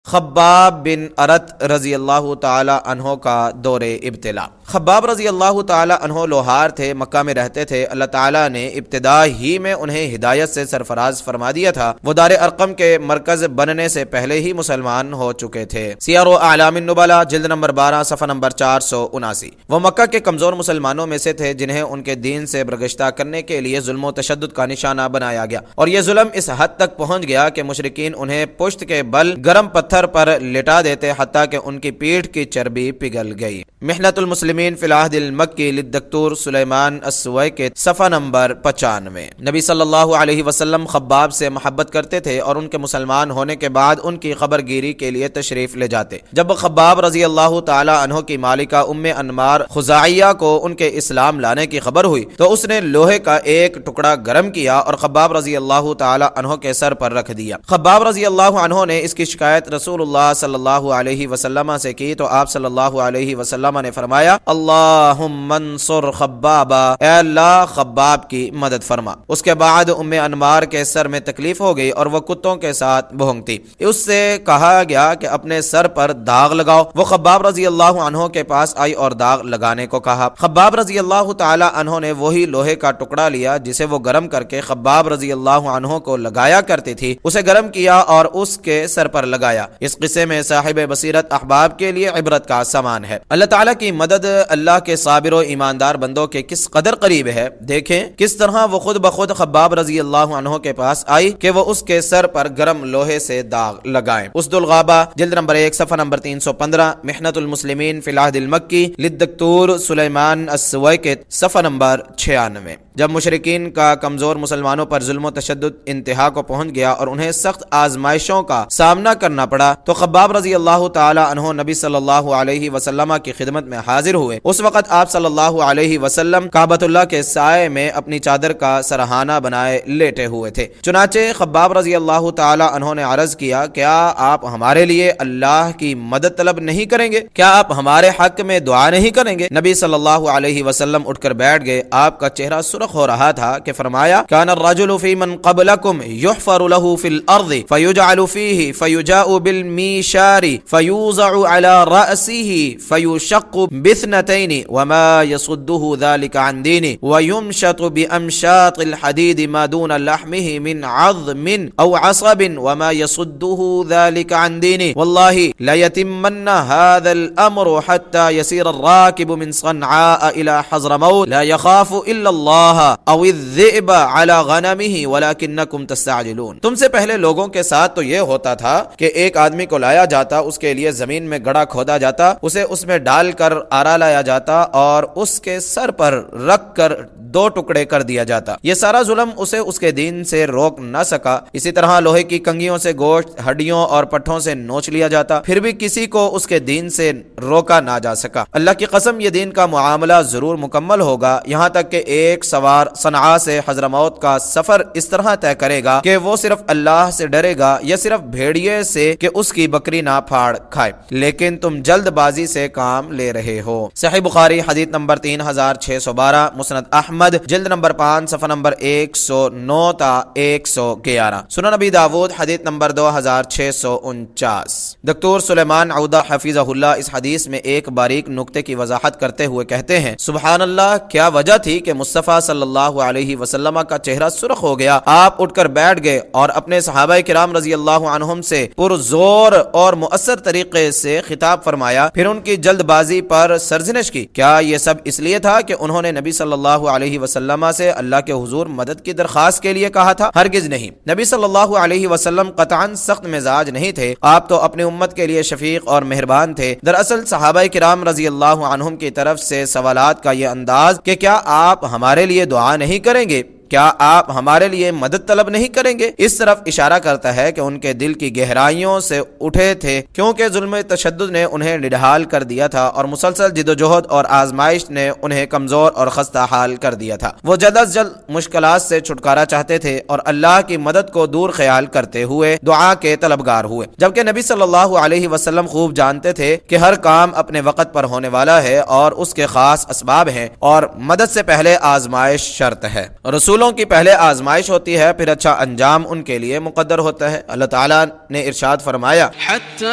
خباب بن ارت رضی اللہ تعالی عنہ کا دور ابتلا۔ خباب رضی اللہ تعالی عنہ لوہار تھے، مکہ میں رہتے تھے۔ اللہ تعالیٰ نے ابتدا ہی میں انہیں ہدایت سے سرفراز فرما دیا تھا۔ وہ دار ارقم کے مرکز بننے سے پہلے ہی مسلمان ہو چکے تھے۔ سیر و اعلام النبلاء جلد نمبر 12 صفحہ نمبر 479۔ وہ مکہ کے کمزور مسلمانوں میں سے تھے جنہیں ان کے دین سے برگشتہ کرنے کے لیے ظلم و تشدد کا نشانہ بنایا گیا، اور یہ ظلم اس حد تک پہنچ گیا کہ مشرکین انہیں پشت کے بل گرم پتھر پر لٹا دیتے، حتیٰ کہ ان کی پیٹھ کی چربی پگھل گئی۔ محنت المسلمین فی العہد المکی للدکتور سلیمان السویکت صفحہ نمبر 95۔ نبی صلی اللہ علیہ وسلم خباب سے محبت کرتے تھے اور ان کے مسلمان ہونے کے بعد ان کی خبر گیری کے لیے تشریف لے جاتے۔ جب خباب رضی اللہ تعالی عنہ کی مالکہ ام انمار خزاعیہ کو ان کے اسلام لانے کی خبر ہوئی تو اس نے لوہے کا ایک ٹکڑا گرم کیا اور خباب رضی اللہ تعالی عنہ کے سر پر رکھ دیا۔ خباب رضی اللہ عنہ نے اس کی شکایت رسول اللہ صلی اللہ علیہ وسلم سے کی تو آپ صلی اللہ علیہ وسلم نے فرمایا، اللہم انصر خبابا، اے اللہ خباب کی مدد فرما۔ اس کے بعد ام انمار کے سر میں تکلیف ہو گئی اور وہ کتوں کے ساتھ بھونکتی۔ اس سے کہا گیا کہ اپنے سر پر داغ لگاؤ۔ وہ خباب رضی اللہ عنہ کے پاس آئی اور داغ لگانے کو کہا۔ خباب رضی اللہ تعالی عنہ نے وہی لوہے کا ٹکڑا لیا جسے وہ گرم کر کے خباب رضی اللہ عنہ کو لگایا کرتی تھی، اسے گرم کیا اور اس کے سر پر لگایا۔ اس قصے میں صاحب بصیرت احباب کے لیے عبرت کا سامان ہے۔ اللہ تعالیٰ کی مدد اللہ کے صابر و ایماندار بندوں کے کس قدر قریب ہے۔ دیکھیں کس طرح وہ خود بخود خباب رضی اللہ عنہ کے پاس آئی کہ وہ اس کے سر پر گرم لوہے سے داغ لگائیں۔ اسد الغابہ جلد نمبر 1 صفحہ نمبر 315، محنت المسلمین فی العہد المکی للدکتور سلیمان السویکت صفحہ نمبر 96۔ جب مشرکین کا کمزور مسلمانوں پر ظلم و تشدد انتہا کو پہنچ گیا اور انہیں سخت آزمائشوں کا سامنا کرنا پڑا تو خباب رضی اللہ تعالی عنہ نبی صلی اللہ علیہ وسلم کی خدمت میں حاضر ہوئے۔ اس وقت آپ صلی اللہ علیہ وسلم کعبۃ اللہ کے سائے میں اپنی چادر کا سرہانہ بنائے لیٹے ہوئے تھے۔ چنانچہ خباب رضی اللہ تعالی عنہ نے عرض کیا، کیا آپ ہمارے لیے اللہ کی مدد طلب نہیں کریں گے؟ کیا آپ ہمارے حق میں دعا نہیں کریں گے؟ نبی صلی اللہ علیہ وسلم اٹھ کر بیٹھ گئے۔ آپ کا چہرہ سرخ ہو رہا تھا کہ فرمایا، کان الرجل فی من قبلکم یحفر له فی الارض فیجعل فیہ فیجاء بالمیشار فیوضع علی رأسہ فیشق باثنتین وما يصده ذلك عن دینہ ویمشط بامشاط الحدید ما دون لحمہ من عظم او عصب وما يصده ذلك عن دینہ واللہ لیتمن هذا الامر حتى يسير الراکب من صنعاء الى حضرموت لا يخاف الا اللہ او الذئب على غنمه ولكنكم تستعجلون۔ تم سے پہلے لوگوں کے ساتھ تو یہ ہوتا تھا کہ ایک آدمی کو لایا جاتا، اس کے لیے زمین میں گڑھا کھودا جاتا، اسے اس میں ڈال کر آرا لایا جاتا اور اس کے سر پر رکھ کر 2 ٹکڑے کر دیا جاتا۔ یہ سارا ظلم اسے اس کے دین سے روک نہ سکا۔ اسی طرح لوہے کی کنگھیوں سے گوشت، ہڈیوں اور پٹھوں سے نوچ لیا جاتا، پھر بھی کسی کو اس کے دین سے روکا نہ جا سکا۔ اللہ کی قسم یہ دین کا معاملہ ضرور مکمل ہوگا، یہاں تک کہ ایک سوار صنعاء سے حضرموت کا سفر اس طرح طے کرے گا کہ وہ صرف اللہ سے ڈرے گا یا صرف بھیڑیے سے کہ اس کی بکری نہ پھاڑ کھائے، لیکن تم جلد بازی سے کام لے رہے ہو۔ صحیح بخاری حدیث نمبر 3612، مسند احمد جلد نمبر 5 صفحہ نمبر 109 تا 111، سنن نبی داود حدیث نمبر 2649۔ دکتور سلیمان عودہ حفظہ اللہ اس حدیث میں ایک باریک نکتے کی وضاحت کرتے ہوئے کہتے ہیں، سبحان اللہ، کیا وجہ تھی کہ مصطفیٰ صلی اللہ علیہ وسلم کا چہرہ سرخ ہو گیا؟ آپ اٹھ کر بیٹھ گئے اور اپنے صحابہ کرام رضی اللہ عنہم سے پرزور اور مؤثر طریقے سے خطاب فرمایا، پھر ان کی جلد بازی پر سرزنش کی۔ کیا یہ سب اس لیے تھا کہ انہوں نے نبی صلی اللہ علیہ وسلم سے اللہ کے حضور مدد کی درخواست کے لیے کہا تھا؟ ہرگز نہیں۔ نبی صلی اللہ علیہ وسلم قطعاً سخت مزاج نہیں تھے، آپ تو اپنی امت کے لیے شفیق اور مہربان تھے۔ دراصل صحابہ کرام رضی اللہ عنہم کی طرف سے سوالات کا یہ انداز کہ کیا آپ ہمارے لیے دعا نہیں کریں گے، کیا آپ ہمارے لیے مدد طلب نہیں کریں گے، اس طرف اشارہ کرتا ہے کہ ان کے دل کی گہرائیوں سے اٹھے تھے، کیونکہ ظلم تشدد نے انہیں نڈھال کر دیا تھا اور مسلسل جد و جہد اور آزمائش نے انہیں کمزور اور خستہ حال کر دیا تھا۔ وہ جلد از جلد مشکلات سے چھٹکارا چاہتے تھے اور اللہ کی مدد کو دور خیال کرتے ہوئے دعا کے طلبگار ہوئے، جبکہ نبی صلی اللہ علیہ وسلم خوب جانتے تھے کہ ہر کام اپنے وقت پر ہونے والا ہے اور اس کے خاص اسباب ہیں اور مدد سے پہلے آزمائش شرط ہے۔ رسول رسولوں کی پہلے آزمائش ہوتی ہے، پھر اچھا انجام ان کے لیے مقدر ہوتا ہے۔ اللہ تعالیٰ نے ارشاد فرمایا حتى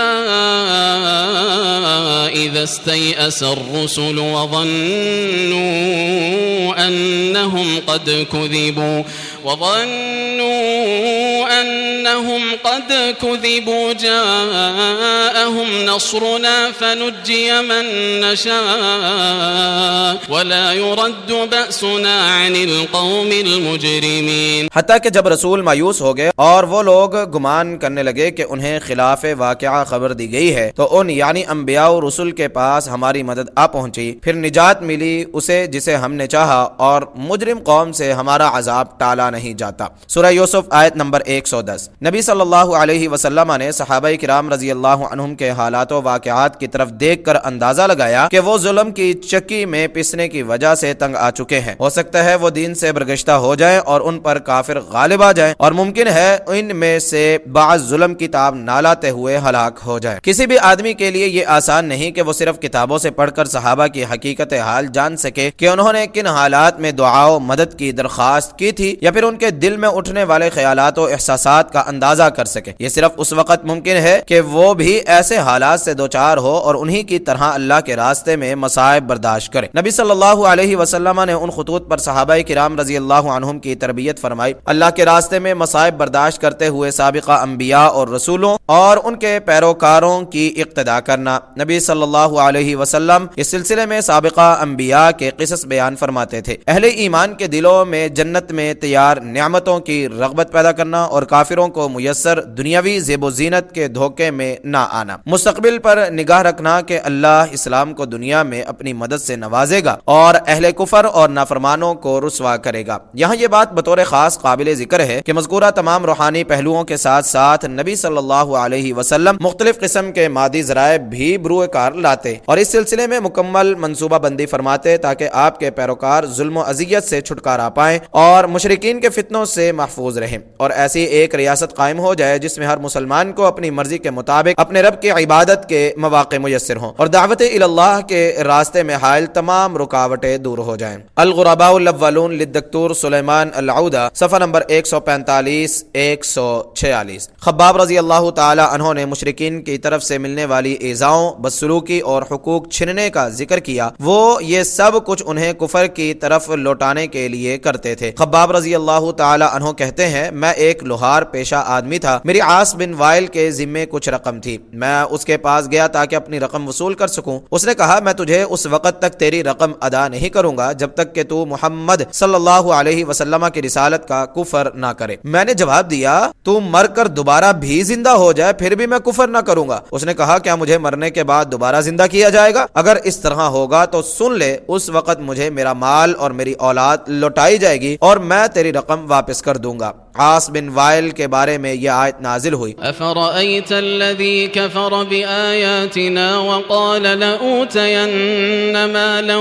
إذا استيأس الرسل وظنوا أنهم قد كذبوا جاءهم نصرنا فنجي من نشاء ولا يرد بأسنا عن القوم المجرمين۔ حتیٰ کہ جب رسول مایوس ہو گئے اور وہ لوگ گمان کرنے لگے کہ انہیں خلاف واقعہ خبر دی گئی ہے، تو ان یعنی انبیاء و رسول کے پاس ہماری مدد آ پہنچی، پھر نجات ملی اسے جسے ہم نے چاہا، اور مجرم قوم سے ہمارا عذاب ٹالا نہیں جاتا۔ سورہ یوسف آیت نمبر 110۔ نبی صلی اللہ علیہ وسلم نے صحابہ کرام رضی اللہ عنہم کے حالات و واقعات کی طرف دیکھ کر اندازہ لگایا کہ وہ ظلم کی چکی میں پسنے کی وجہ سے تنگ آ چکے ہیں۔ ہو سکتا ہے وہ دین سے برگشتہ ہو جائیں اور ان پر کافر غالب آ جائیں، اور ممکن ہے ان میں سے بعض ظلم کی تاب نہ لاتے ہوئے ہلاک ہو جائیں۔ کسی بھی آدمی کے لیے یہ آسان نہیں کہ وہ صرف کتابوں سے پڑھ کر صحابہ کی حقیقت حال جان سکے کہ انہوں نے کن حالات میں دعا و مدد کی درخواست کی تھی، یا پھر ان کے دل میں اٹھنے والے خیالات و احساسات کا اندازہ کر سکے۔ یہ صرف اس وقت ممکن ہے کہ وہ بھی ایسے حالات سے دوچار ہو اور انہی کی طرح اللہ کے راستے میں مصائب برداشت کرے۔ نبی صلی اللہ علیہ وسلم نے ان خطوط پر صحابہ کرام رضی اللہ عنہم کی تربیت فرمائی۔ اللہ کے راستے میں مصائب برداشت کرتے ہوئے سابقہ انبیاء اور رسولوں اور ان کے پیروکاروں کی اقتداء کرنا۔ نبی صلی اللہ علیہ وسلم اس سلسلے میں سابقہ انبیاء کے قصص بیان فرماتے تھے۔ اہل ایمان کے دلوں میں جنت میں تیار نعمتوں کی رغبت پیدا کرنا اور کافروں کو میسر دنیاوی زیب و زینت کے دھوکے میں نہ آنا، مستقبل پر نگاہ رکھنا کہ اللہ اسلام کو دنیا میں اپنی مدد سے نوازے گا اور اہل کفر اور نافرمانوں کو رسوا کرے گا۔ یہاں یہ بات بطور خاص قابل ذکر ہے کہ مذکورہ تمام روحانی پہلوؤں کے ساتھ ساتھ نبی صلی اللہ علیہ وسلم مختلف قسم کے مادی ذرائع بھی بروئے کار لاتے اور اس سلسلے میں مکمل منصوبہ بندی فرماتے تاکہ آپ کے پیروکار ظلم و اذیت سے چھٹکارا پائیں اور مشرکین کے فتنوں سے محفوظ رہیں، اور ایسی ایک ریاست قائم ہو جائے جس میں ہر مسلمان کو اپنی مرضی کے مطابق اپنے رب کی عبادت کے مواقع میسر ہوں اور دعوت اللہ کے راستے میں حائل تمام رکاوٹیں دور ہو جائیں۔ الغرباء الاولون للدکتور سلیمان العودہ، صفحہ نمبر 145-146۔ خباب رضی اللہ تعالی عنہ نے مشرکین کی طرف سے ملنے والی ایذاؤں، بدسلوکی اور حقوق چھننے کا ذکر کیا۔ وہ یہ سب کچھ انہیں کفر کی طرف لوٹانے کے لیے کرتے تھے۔ خباب رضی اللہ تعالی عنہ کہتے ہیں، میں ایک لوہار پیشہ آدمی تھا، میری عاص بن وائل کے ذمے کچھ رقم تھی، میں اس کے پاس گیا تاکہ اپنی رقم وصول کر سکوں۔ اس نے کہا، میں تجھے اس وقت تک تیری رقم ادا نہیں کروں گا جب تک کہ تو محمد صلی اللہ علیہ وسلم کی رسالت کا کفر نہ کرے۔ میں نے جواب دیا، تو مر کر دوبارہ بھی زندہ ہو جائے پھر بھی میں کفر نہ کروں گا۔ اس نے کہا، کیا مجھے مرنے کے بعد دوبارہ زندہ کیا جائے گا؟ اگر اس طرح ہوگا تو سن لے، اس وقت مجھے میرا مال اور میری اولاد لوٹائی جائے گی اور میں تیری رقم واپس کر دوں گا۔ عاص بن وائل کے بارے میں یہ آیت نازل ہوئی۔ أفرأيت الذي كفر بآياتنا وقال لأوتين مالا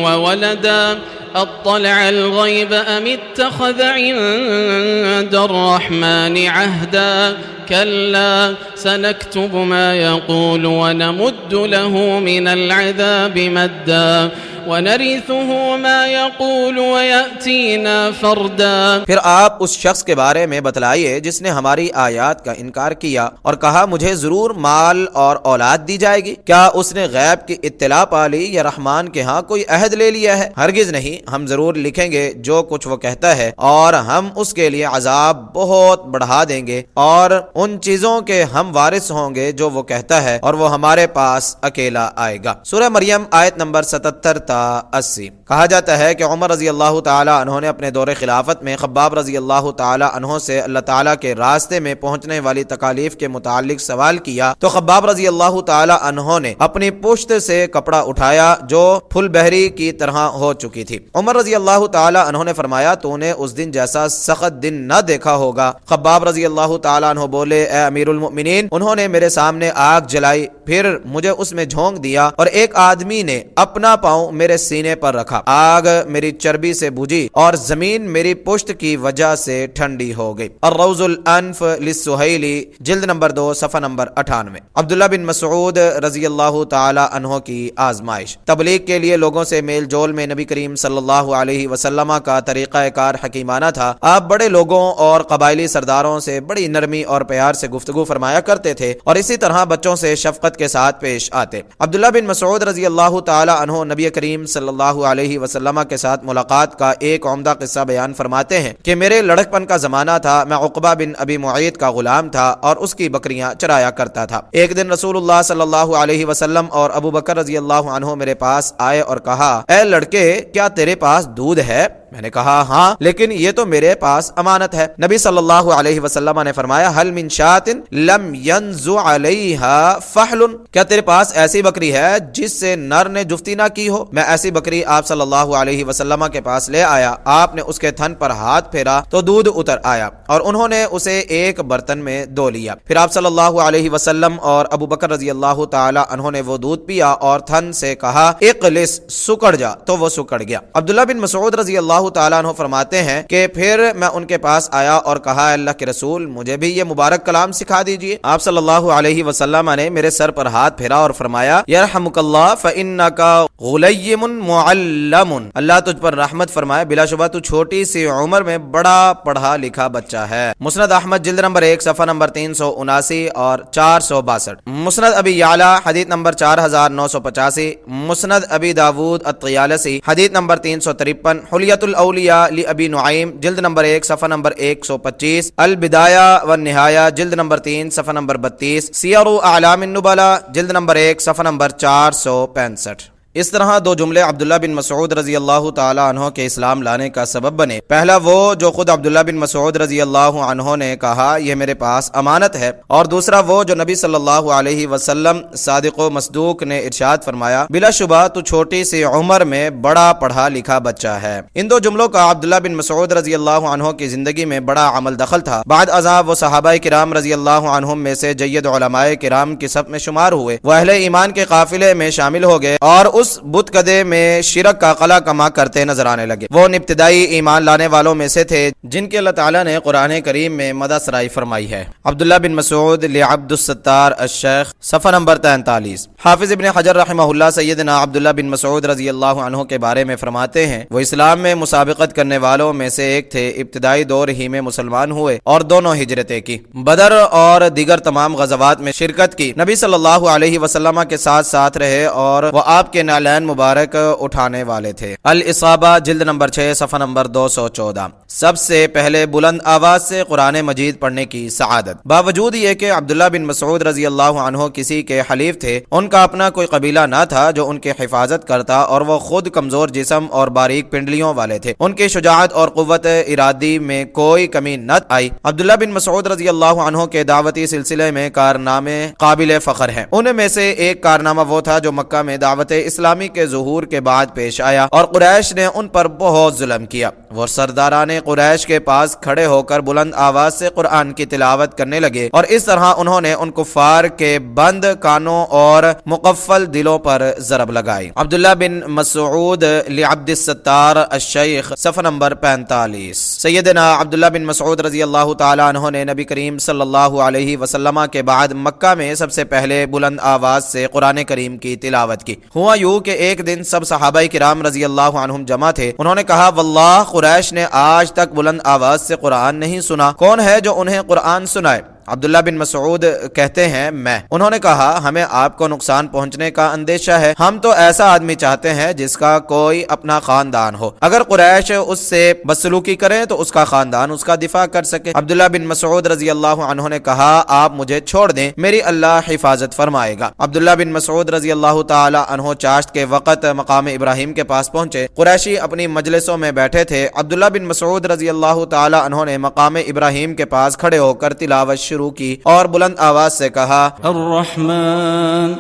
وولدا أطلع الغيب أم اتخذ عند الرحمن عهدا كلا سنكتب ما يقول ونمد له من العذاب مدا ونرثه ما يقول ويأتينا فردا۔ پھر آپ اس شخص کے بارے میں بتلائیے جس نے ہماری آیات کا انکار کیا اور کہا مجھے ضرور مال اور اولاد دی جائے گی۔ کیا اس نے غیب کی اطلاع پا لی یا رحمان کے ہاں کوئی عہد لے لیا ہے؟ ہرگز نہیں، ہم ضرور لکھیں گے جو کچھ وہ کہتا ہے اور ہم اس کے لیے عذاب بہت بڑھا دیں گے اور ان چیزوں کے ہم وارث ہوں گے جو وہ کہتا ہے اور وہ ہمارے پاس اکیلا آئے گا۔ سورہ مریم آیت نمبر 77 تا 80۔ کہا جاتا ہے کہ عمر رضی اللہ تعالی عنہ نے اپنے دور خلافت میں خباب رضی اللہ تعالی عنہ سے اللہ تعالی کے راستے میں پہنچنے والی تکالیف کے متعلق سوال کیا تو خباب رضی اللہ تعالی عنہ نے اپنی پشت سے کپڑا اٹھایا جو پھل بہری کی طرح ہو چکی تھی۔ عمر رضی اللہ تعالی عنہ نے فرمایا تو نے اس دن جیسا سخت دن نہ دیکھا ہوگا۔ خباب رضی اللہ تعالی عنہ بولے اے امیر المؤمنین، انہوں نے میرے سامنے آگ جلائی، پھر مجھے اس میں جھونک دیا اور ایک آدمی نے اپنا پاؤں میرے میرے سینے پر رکھا، آگ میری چربی سے بجھی اور زمین میری پشت کی وجہ سے ٹھنڈی ہو گئی۔ الروز الانف للسہیلی، جلد نمبر 2 صفحہ نمبر 98۔ عبداللہ بن مسعود رضی اللہ تعالی عنہ کی آزمائش۔ تبلیغ کے لیے لوگوں سے میل جول میں نبی کریم صلی اللہ علیہ وسلم کا طریقہ کار حکیمانہ تھا۔ آپ بڑے لوگوں اور قبائلی سرداروں سے بڑی نرمی اور پیار سے گفتگو فرمایا کرتے تھے اور اسی طرح بچوں سے شفقت کے ساتھ پیش آتے۔ عبداللہ بن مسعود رضی اللہ تعالی عنہ نبی کریم صلی اللہ علیہ وسلم کے ساتھ ملاقات کا ایک عمدہ قصہ بیان فرماتے ہیں کہ میرے لڑکپن کا زمانہ تھا، میں عقبہ بن ابی معیط کا غلام تھا اور اس کی بکریاں چرایا کرتا تھا۔ ایک دن رسول اللہ صلی اللہ علیہ وسلم اور ابو بکر رضی اللہ عنہ میرے پاس آئے اور کہا، اے لڑکے، کیا تیرے پاس دودھ ہے؟ میں نے کہا ہاں، لیکن یہ تو میرے پاس امانت ہے۔ نبی صلی اللہ علیہ وسلم نے فرمایا، هل من شاة لم ينزع عليها فحل، کیا تیرے پاس ایسی بکری ہے جس سے نر نے جفتی نہ کی ہو؟ میں ایسی بکری آپ صلی اللہ علیہ وسلم کے پاس لے آیا، آپ نے اس کے تھن پر ہاتھ پھیرا تو دودھ اتر آیا اور انہوں نے اسے ایک برتن میں دو لیا۔ پھر آپ صلی اللہ علیہ وسلم اور ابو بکر رضی اللہ تعالی عنہ نے وہ دودھ پیا اور تھن سے کہا، اقلس، سکڑ جا، تو وہ سکڑ گیا۔ عبداللہ بن مسعود رضی اللہ تعالیٰ عنہ فرماتے ہیں کہ پھر میں ان کے پاس آیا اور کہا، اللہ کے رسول، مجھے بھی یہ مبارک کلام سکھا دیجئے۔ آپ صلی اللہ علیہ وسلم نے میرے سر پر ہاتھ پھیرا اور فرمایا، یرحمک اللہ فإنک غلیم معلم، اللہ تجھ پر رحمت فرمائے، بلا شبہ تو چھوٹی سی عمر میں بڑا پڑھا لکھا بچہ ہے۔ مسند احمد جلد نمبر 1 صفحہ نمبر 379 اور 462۔ مسند ابی یعلا حدیث نمبر 4985۔ مسند ابی داود الطیالسی حدیث نمبر 353۔ حلیۃ الاولیاء لابی نعیم جلد نمبر 1 صفحہ نمبر 125۔ البدایہ والنہایہ جلد نمبر 3 صفحہ نمبر 32۔ سیر اعلام النبلاء جلد نمبر 1 صفحہ نمبر 465۔ اس طرح دو جملے عبداللہ بن مسعود رضی اللہ تعالی عنہ کے اسلام لانے کا سبب بنے۔ پہلا وہ جو خود عبداللہ بن مسعود رضی اللہ عنہ نے کہا، یہ میرے پاس امانت ہے، اور دوسرا وہ جو نبی صلی اللہ علیہ وسلم صادق و مصدوق نے ارشاد فرمایا، بلا شبہ تو چھوٹی سی عمر میں بڑا پڑھا لکھا بچہ ہے۔ ان دو جملوں کا عبداللہ بن مسعود رضی اللہ عنہ کی زندگی میں بڑا عمل دخل تھا۔ بعد ازاں وہ صحابہ کرام رضی اللہ عنہم میں سے جید علماء کرام کی صف میں شمار ہوئے، وہ اہل ایمان کے قافلے میں شامل ہو گئے اور اس بت کدے میں شرک کا قلع کما کرتے نظر آنے لگے۔ وہ ان ابتدائی ایمان لانے والوں میں سے تھے جن کے اللہ تعالیٰ نے قرآن کریم میں مدح سرائی فرمائی ہے۔ عبداللہ بن مسعود لعبد الستار الشیخ صفحہ نمبر 43۔ حافظ ابن حجر رحمہ اللہ سیدنا عبداللہ بن مسعود رضی اللہ عنہ کے بارے میں فرماتے ہیں، وہ اسلام میں مسابقت کرنے والوں میں سے ایک تھے، ابتدائی دور ہی میں مسلمان ہوئے اور دونوں ہجرتیں کی، بدر اور دیگر تمام غزوات میں شرکت کی، نبی صلی اللہ علیہ وسلم کے ساتھ ساتھ رہے اور وہ آپ کے نعلین مبارک اٹھانے والے تھے۔ الاصابہ جلد نمبر 6 صفحہ نمبر 214۔ سب سے پہلے بلند آواز سے قرآن مجید پڑھنے کی سعادت۔ باوجود یہ کہ عبداللہ بن مسعود رضی اللہ عنہ کسی کے حلیف تھے، ان کا اپنا کوئی قبیلہ نہ تھا جو ان کی حفاظت کرتا، اور وہ خود کمزور جسم اور باریک پنڈلیوں والے تھے، ان کی شجاعت اور قوت ارادی میں کوئی کمی نہ آئی۔ عبداللہ بن مسعود رضی اللہ عنہ کے دعوتی سلسلے میں کارنامے قابل فخر ہیں۔ ان میں سے ایک کارنامہ وہ تھا جو مکہ میں دعوت اسلامی کے ظہور کے بعد پیش آیا اور قریش نے ان پر بہت ظلم کیا۔ وہ سرداران قریش کے پاس کھڑے ہو کر بلند آواز سے قرآن کی تلاوت کرنے لگے اور اس طرح انہوں نے ان کفار کے بند کانوں اور مقفل دلوں پر ضرب لگائی۔ عبداللہ بن مسعود لعبد الستار الشیخ صفحہ نمبر 45۔ سیدنا عبداللہ بن مسعود رضی اللہ تعالی عنہ نے نبی کریم صلی اللہ علیہ وسلم کے بعد مکہ میں سب سے پہلے بلند آواز سے قرآن کریم کی تلاوت کی۔ ہوا یوں کہ ایک دن سب صحابہ کرام رضی اللہ عنہم جمع تھے، انہوں نے کہا، واللہ قریش نے آج تک بلند آواز سے قرآن نہیں سنا، کون ہے جو انہیں قرآن سنائے؟ عبداللہ بن مسعود کہتے ہیں، میں۔ انہوں نے کہا، ہمیں آپ کو نقصان پہنچنے کا اندیشہ ہے، ہم تو ایسا آدمی چاہتے ہیں جس کا کوئی اپنا خاندان ہو، اگر قریش اس سے بدسلوکی کریں تو اس کا خاندان اس کا دفاع کر سکے۔ عبداللہ بن مسعود رضی اللہ عنہ نے کہا، آپ مجھے چھوڑ دیں، میری اللہ حفاظت فرمائے گا۔ عبداللہ بن مسعود رضی اللہ تعالی عنہ چاشت کے وقت مقام ابراہیم کے پاس پہنچے، قریشی اپنی مجلسوں میں بیٹھے تھے۔ عبداللہ بن مسعود رضی اللہ تعالی عنہ نے مقام ابراہیم کے پاس کھڑے ہو کر تلاوت شروع کی اور بلند آواز سے کہا، الرحمن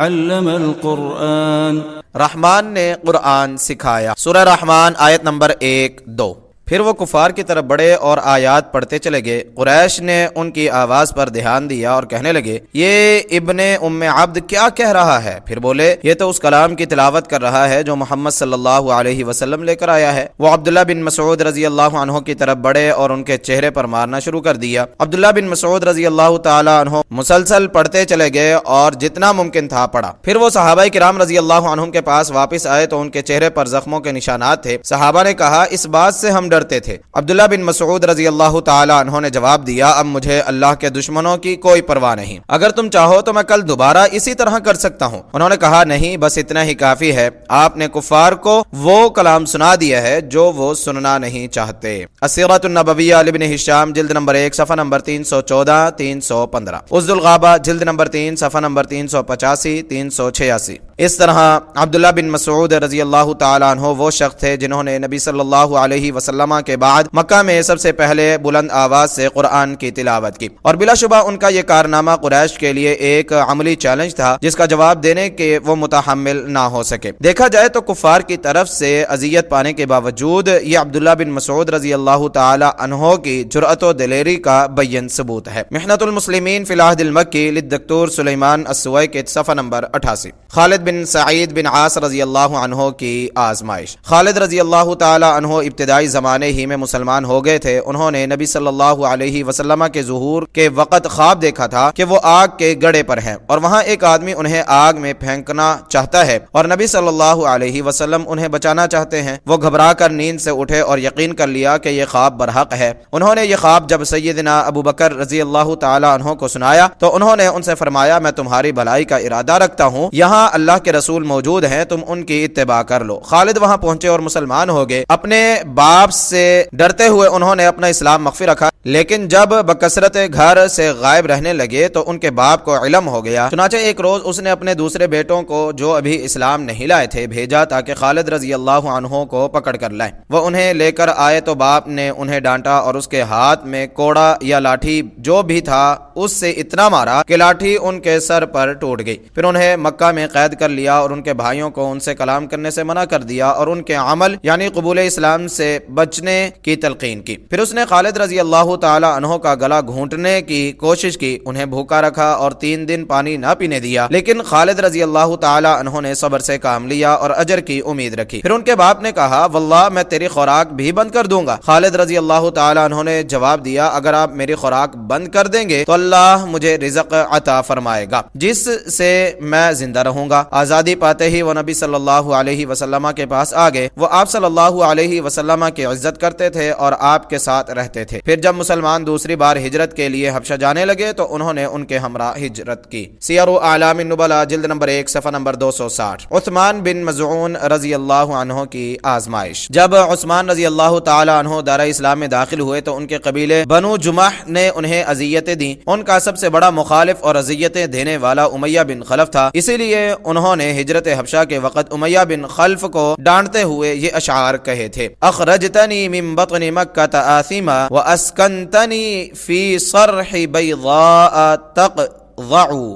علم القرآن، رحمان نے قرآن سکھایا۔ سورہ رحمان آیت نمبر 1-2۔ پھر وہ کفار کی طرف بڑھے اور آیات پڑھتے چلے گئے۔ قریش نے ان کی آواز پر دھیان دیا اور کہنے لگے یہ ابن ام عبد کیا کہہ رہا ہے؟ پھر بولے یہ تو اس کلام کی تلاوت کر رہا ہے جو محمد صلی اللہ علیہ وسلم لے کر آیا ہے۔ وہ عبداللہ بن مسعود رضی اللہ عنہ کی طرف بڑھے اور ان کے چہرے پر مارنا شروع کر دیا۔ عبداللہ بن مسعود رضی اللہ تعالی عنہ مسلسل پڑھتے چلے گئے اور جتنا ممکن تھا پڑھا۔ پھر وہ صحابہ کرام رضی اللہ عنہم کے پاس واپس آئے تو ان کے چہرے پر زخموں کے نشانات تھے۔ صحابہ نے کہا اس بات سے ہم ڈرتے تھے۔ عبداللہ بن مسعود رضی اللہ تعالی عنہ نے جواب دیا اب مجھے اللہ کے دشمنوں کی کوئی پرواہ نہیں، اگر تم چاہو تو میں کل دوبارہ اسی طرح کر سکتا ہوں۔ انہوں نے کہا نہیں، بس اتنا ہی کافی ہے، آپ نے کفار کو وہ کلام سنا دیا ہے جو وہ سننا نہیں چاہتے۔ السیرۃ النبویہ لابن ہشام جلد نمبر 1 صفحہ نمبر 314 315، عزد الغابہ جلد نمبر 3 صفحہ نمبر 385 386۔ اس طرح عبداللہ بن مسعود رضی اللہ تعالیٰ عنہ وہ شخص تھے جنہوں نے نبی صلی اللہ علیہ وسلم کے بعد مکہ میں سب سے پہلے بلند آواز سے قرآن کی تلاوت کی، اور بلا شبہ ان کا یہ کارنامہ قریش کے لیے ایک عملی چیلنج تھا جس کا جواب دینے کے وہ متحمل نہ ہو سکے۔ دیکھا جائے تو کفار کی طرف سے اذیت پانے کے باوجود یہ عبداللہ بن مسعود رضی اللہ تعالی عنہ کی جرأت و دلیری کا بین ثبوت ہے۔ محنت المسلمین فی العہد المکی للدکتور سلیمان السویکت صفحہ نمبر 88۔ خالد بن سعید بن عاص رضی اللہ عنہ کی آزمائش۔ خالد رضی اللہ تعالی عنہ ابتدائی زمانے ہی میں مسلمان ہو گئے تھے۔ انہوں نے نبی صلی اللہ علیہ وسلم کے ظہور کے وقت خواب دیکھا تھا کہ وہ آگ کے گڑھے پر ہیں اور وہاں ایک آدمی انہیں آگ میں پھینکنا چاہتا ہے اور نبی صلی اللہ علیہ وسلم انہیں بچانا چاہتے ہیں۔ وہ گھبرا کر نیند سے اٹھے اور یقین کر لیا کہ یہ خواب برحق ہے۔ انہوں نے یہ خواب جب سیدنا ابو بکر رضی اللہ تعالی عنہ کو سنایا تو انہوں نے ان سے فرمایا میں تمہاری بھلائی کا ارادہ رکھتا ہوں، یہاں اللہ کے رسول موجود ہیں، تم ان کی اتباع کر لو۔ خالد وہاں پہنچے اور مسلمان ہو گئے۔ اپنے باپ سے ڈرتے ہوئے انہوں نے اپنا اسلام مخفی رکھا، لیکن جب بکثرت گھر سے غائب رہنے لگے تو ان کے باپ کو علم ہو گیا۔ چنانچہ ایک روز اس نے اپنے دوسرے بیٹوں کو جو ابھی اسلام نہیں لائے تھے بھیجا تاکہ خالد رضی اللہ عنہ کو پکڑ کر لائیں۔ وہ انہیں لے کر آئے تو باپ نے انہیں ڈانٹا اور اس کے ہاتھ میں کوڑا یا لاٹھی جو بھی تھا اس سے اتنا مارا کہ لاٹھی ان کے سر پر ٹوٹ گئی۔ پھر انہیں مکہ میں قید کر لیا اور ان کے بھائیوں کو ان سے کلام کرنے سے منع کر دیا اور ان کے عمل یعنی قبول اسلام سے بچنے کی تلقین کی۔ پھر اس نے خالد رضی اللہ تعالی عنہ کا گلا گھونٹنے کی کوشش کی، انہیں بھوکا رکھا اور 3 دن پانی نہ پینے دیا، لیکن خالد رضی اللہ تعالی عنہ نے صبر سے کام لیا اور اجر کی امید رکھی۔ پھر ان کے باپ نے کہا واللہ میں تیری خوراک بھی بند کر دوں گا۔ خالد رضی اللہ تعالی عنہ نے جواب دیا اگر آپ میری خوراک بند کر دیں گے تو اللہ مجھے رزق عطا فرمائے گا جس سے میں زندہ رہوں گا۔ آزادی پاتے ہی وہ نبی صلی اللہ علیہ وسلم کے پاس آ گئے۔ وہ آپ صلی اللہ علیہ وسلم کی عزت کرتے تھے اور آپ کے ساتھ رہتے تھے۔ پھر جب مسلمان دوسری بار ہجرت کے لیے حبشہ جانے لگے تو انہوں نے ان کے ہمراہ ہجرت کی۔ سیر اعلام النبلاء جلد نمبر 1 صفحہ نمبر 260۔ عثمان بن مظعون رضی اللہ عنہ کی آزمائش۔ جب عثمان رضی اللہ تعالی عنہ دار اسلام میں داخل ہوئے تو ان کے قبیلے بنو جمح نے انہیں اذیتیں دیں۔ ان کا سب سے بڑا مخالف اور اذیتیں دینے والا امیہ بن خلف تھا، اسی لیے انہوں نے ہجرت حبشہ کے وقت امیہ بن خلف کو ڈانٹتے ہوئے یہ اشعار کہے تھے اخرجتنی من بطن مکہ آثما واسکنتنی فی صرح بیضاء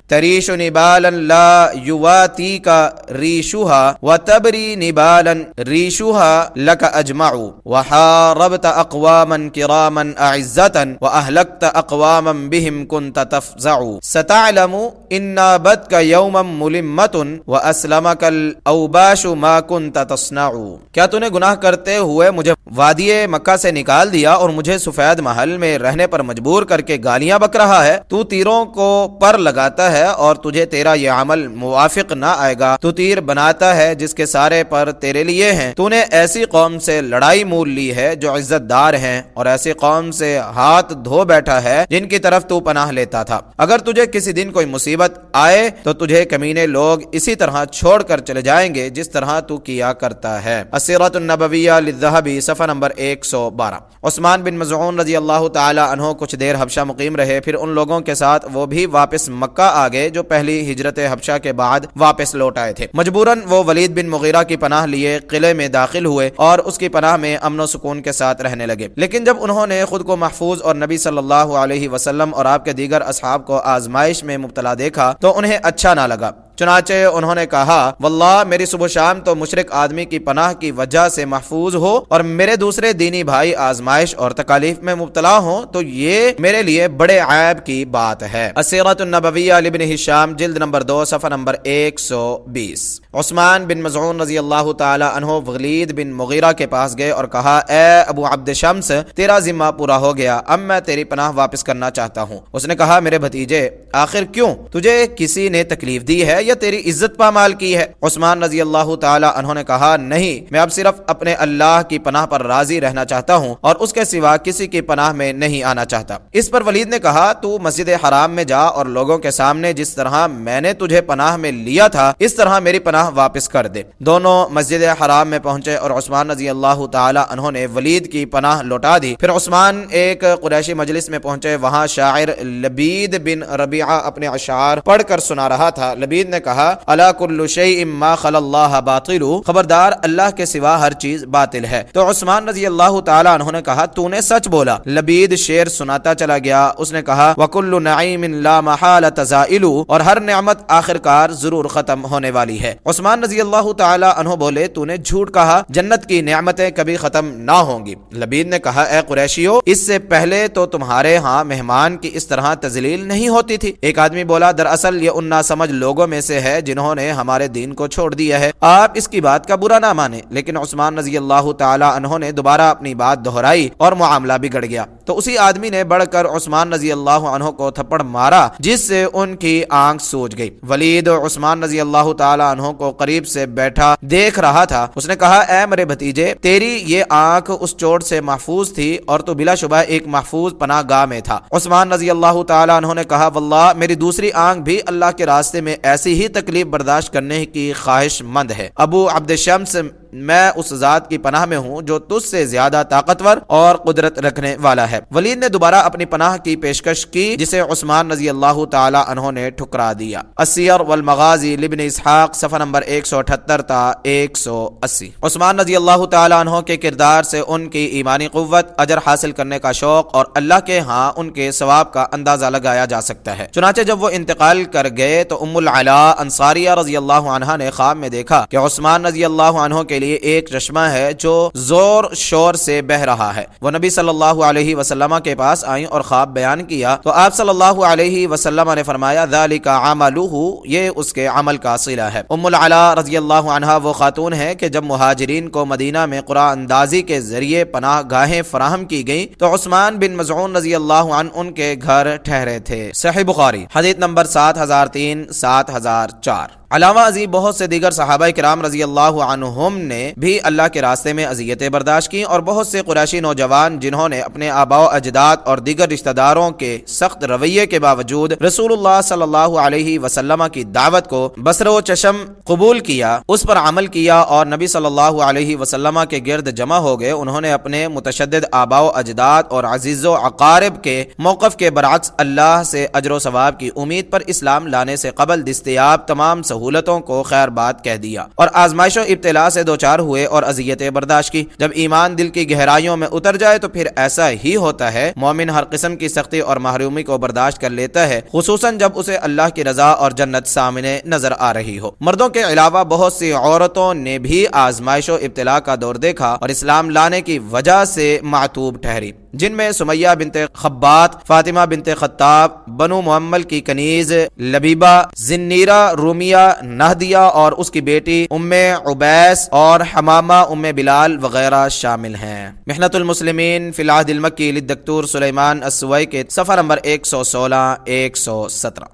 تریش نبالا لا یواتیک ریشها وتبری نبالا ریشها لک اجمع وحاربت اقواما کراما اعزتا واہلکت اقواما بهم كنت تفزع ستعلم ان نابتک یوما ملمت واسلمک الاوباش ما كنت تصنع۔ کیا تو نے گناہ کرتے ہوئے مجھے وادی مکہ سے نکال دیا اور مجھے سفید محل میں رہنے پر مجبور کر کے گالیاں بک رہا ہے؟ تو تیروں کو پر لگاتا ہے اور تجھے تیرا یہ عمل موافق نہ آئے گا۔ تو تیر بناتا ہے جس کے سارے پر تیرے لیے ہیں۔ تو نے ایسی قوم سے لڑائی مول لی ہے جو عزت دار ہیں اور ایسی قوم سے ہاتھ دھو بیٹھا ہے جن کی طرف تو پناہ لیتا تھا۔ اگر تجھے کسی دن کوئی مصیبت آئے تو تجھے کمینے لوگ اسی طرح چھوڑ کر چلے جائیں گے جس طرح تو کیا کرتا ہے۔ السیرۃ النبویہ للذہبی صفحہ نمبر 112۔ عثمان بن مظعون رضی اللہ تعالی عنہ کچھ دیر حبشہ مقیم رہے، پھر ان لوگوں کے ساتھ وہ بھی واپس مکہ آ گئے جو پہلی ہجرت حبشہ کے بعد واپس لوٹ آئے تھے۔ مجبوراً وہ ولید بن مغیرہ کی پناہ لیے قلعے میں داخل ہوئے اور اس کی پناہ میں امن و سکون کے ساتھ رہنے لگے، لیکن جب انہوں نے خود کو محفوظ اور نبی صلی اللہ علیہ وسلم اور آپ کے دیگر اصحاب کو آزمائش میں مبتلا دیکھا تو انہیں اچھا نہ لگا۔ چنانچہ انہوں نے کہا واللہ میری صبح شام تو مشرک آدمی کی پناہ کی وجہ سے محفوظ ہو اور میرے دوسرے دینی بھائی آزمائش اور تکالیف میں مبتلا ہوں تو یہ میرے لیے بڑے عیب کی بات ہے۔ السیرۃ النبویہ لابن ہشام جلد نمبر 2 صفحہ نمبر 120۔ عثمان بن مظعون رضی اللہ تعالی عنہ ولید بن مغیرہ کے پاس گئے اور کہا اے ابو عبد شمس تیرا ذمہ پورا ہو گیا، اب میں تیری پناہ واپس کرنا چاہتا ہوں۔ اس نے کہا میرے بھتیجے آخر کیوں؟ تجھے کسی نے تکلیف دی ہے یا تیری عزت پامال کی ہے؟ عثمان رضی اللہ تعالی عنہ نے کہا نہیں، میں اب صرف اپنے اللہ کی پناہ پر راضی رہنا چاہتا ہوں اور اس کے سوا کسی کی پناہ میں نہیں آنا چاہتا۔ اس پر ولید نے کہا تو مسجد حرام میں جا اور لوگوں کے سامنے جس طرح میں نے تجھے پناہ میں لیا تھا اس طرح میری پناہ واپس کر دے۔ دونوں مسجد حرام میں پہنچے اور عثمان رضی اللہ تعالی عنہ نے ولید کی پناہ لوٹا دی۔ پھر عثمان ایک قریشی مجلس میں پہنچے، وہاں شاعر لبید بن ربیعہ اپنے اشعار پڑھ کر سنا رہا تھا۔ لبید نے کہا الا کل شیء ما خلا اللہ باطل، خبردار اللہ کے سوا ہر چیز باطل ہے۔ تو عثمان رضی اللہ تعالی عنہ نے کہا تو نے سچ بولا۔ لبید شعر سناتا چلا گیا، اس نے کہا وکل نعیم لا محالۃ زائل، اور ہر نعمت آخر کار ضرور ختم ہونے والی ہے۔ عثمان رضی اللہ تعالی عنہ بولے تو نے جھوٹ کہا، جنت کی نعمتیں کبھی ختم نہ ہوں گی۔ لبید نے کہا اے قریشیو اس سے پہلے تو تمہارے ہاں مہمان کی اس طرح تذلیل نہیں ہوتی تھی۔ ایک آدمی بولا دراصل یہ ان ناسمجھ لوگوں میں سے ہے جنہوں نے ہمارے دین کو چھوڑ دیا ہے، آپ اس کی بات کا برا نہ مانیں۔ لیکن عثمان رضی اللہ تعالی عنہ نے دوبارہ اپنی بات دہرائی اور معاملہ بگڑ گیا۔ تو اسی آدمی نے بڑھ کر عثمان رضی اللہ عنہ کو تھپڑ مارا جس سے ان کی آنکھ سوج گئی۔ ولید عثمان رضی اللہ تعالی عنہ کو قریب سے بیٹھا دیکھ رہا تھا۔ اس نے کہا اے میرے بھتیجے تیری یہ آنکھ اس چوٹ سے محفوظ تھی اور تو بلا شبہ ایک محفوظ پناہ گاہ میں تھا۔ عثمان رضی اللہ تعالی عنہ نے کہا واللہ میری دوسری آنکھ بھی اللہ کے راستے میں ایسی ہی تکلیف برداشت کرنے کی خواہش مند ہے۔ ابو عبد شمس میں اس ذات کی پناہ میں ہوں جو تجھ سے زیادہ طاقتور اور قدرت رکھنے والا ہے۔ ولید نے دوبارہ اپنی پناہ کی پیشکش کی جسے عثمان رضی اللہ تعالی عنہ نے ٹھکرا دیا۔ السیر والمغازی لابن اسحاق صفحہ نمبر 178 تا 180۔ عثمان رضی اللہ تعالی عنہ کے کردار سے ان کی ایمانی قوت، اجر حاصل کرنے کا شوق اور اللہ کے ہاں ان کے ثواب کا اندازہ لگایا جا سکتا ہے۔ چنانچہ جب وہ انتقال کر گئے تو ام العلاء انصاریہ رضی اللہ عنہا نے خواب میں دیکھا کہ عثمان رضی اللہ عنہ کے لیے ایک چشمہ ہے جو زور شور سے بہ رہا ہے۔ وہ نبی صلی اللہ علیہ وسلم کے پاس آئیں اور خواب بیان کیا تو آپ صلی اللہ علیہ وسلم نے فرمایا ذالک عملہ، یہ اس کے عمل کا صلہ ہے۔ ام العلاء رضی اللہ عنہا وہ خاتون ہے کہ جب مہاجرین کو مدینہ میں قرآن اندازی کے ذریعے پناہ گاہیں فراہم کی گئیں تو عثمان بن مظعون رضی اللہ عنہ ان کے گھر ٹھہرے تھے۔ صحیح بخاری حدیث نمبر 7003 7004۔ علاوہ ازیں بہت سے دیگر صحابہ کرام رضی اللہ عنہم نے بھی اللہ کے راستے میں اذیتیں برداشت کی اور بہت سے قریشی نوجوان جنہوں نے اپنے آباء و اجداد اور دیگر رشتہ داروں کے سخت رویے کے باوجود رسول اللہ صلی اللہ علیہ وسلم کی دعوت کو بصر و چشم قبول کیا، اس پر عمل کیا اور نبی صلی اللہ علیہ وسلم کے گرد جمع ہو گئے۔ انہوں نے اپنے متشدد آباء و اجداد اور عزیز و اقارب کے موقف کے برعکس اللہ سے اجر و ثواب کی امید پر اسلام لانے سے قبل دستیاب تمام سہولتوں کو خیر بات کہہ دیا اور آزمائش و ابتلا سے دوچار ہوئے اور اذیتیں برداشت کی۔ جب ایمان دل کی گہرائیوں میں اتر جائے تو پھر ایسا ہی ہوتا ہے، مومن ہر قسم کی سختی اور محرومی کو برداشت کر لیتا ہے، خصوصاً جب اسے اللہ کی رضا اور جنت سامنے نظر آ رہی ہو۔ مردوں کے علاوہ بہت سی عورتوں نے بھی آزمائش و ابتلا کا دور دیکھا اور اسلام لانے کی وجہ سے معتوب ٹھہری، جن میں سمیہ بنت خبات، فاطمہ بنت خطاب، بنو محمل کی کنیز، لبیبہ، زنیرہ رومیہ، نہدیہ اور اس کی بیٹی ام عبیس اور حمامہ ام بلال وغیرہ شامل ہیں۔ محنت المسلمین فی العہد المکی للدکتور سلیمان السوئی کے صفحہ نمبر 116 117۔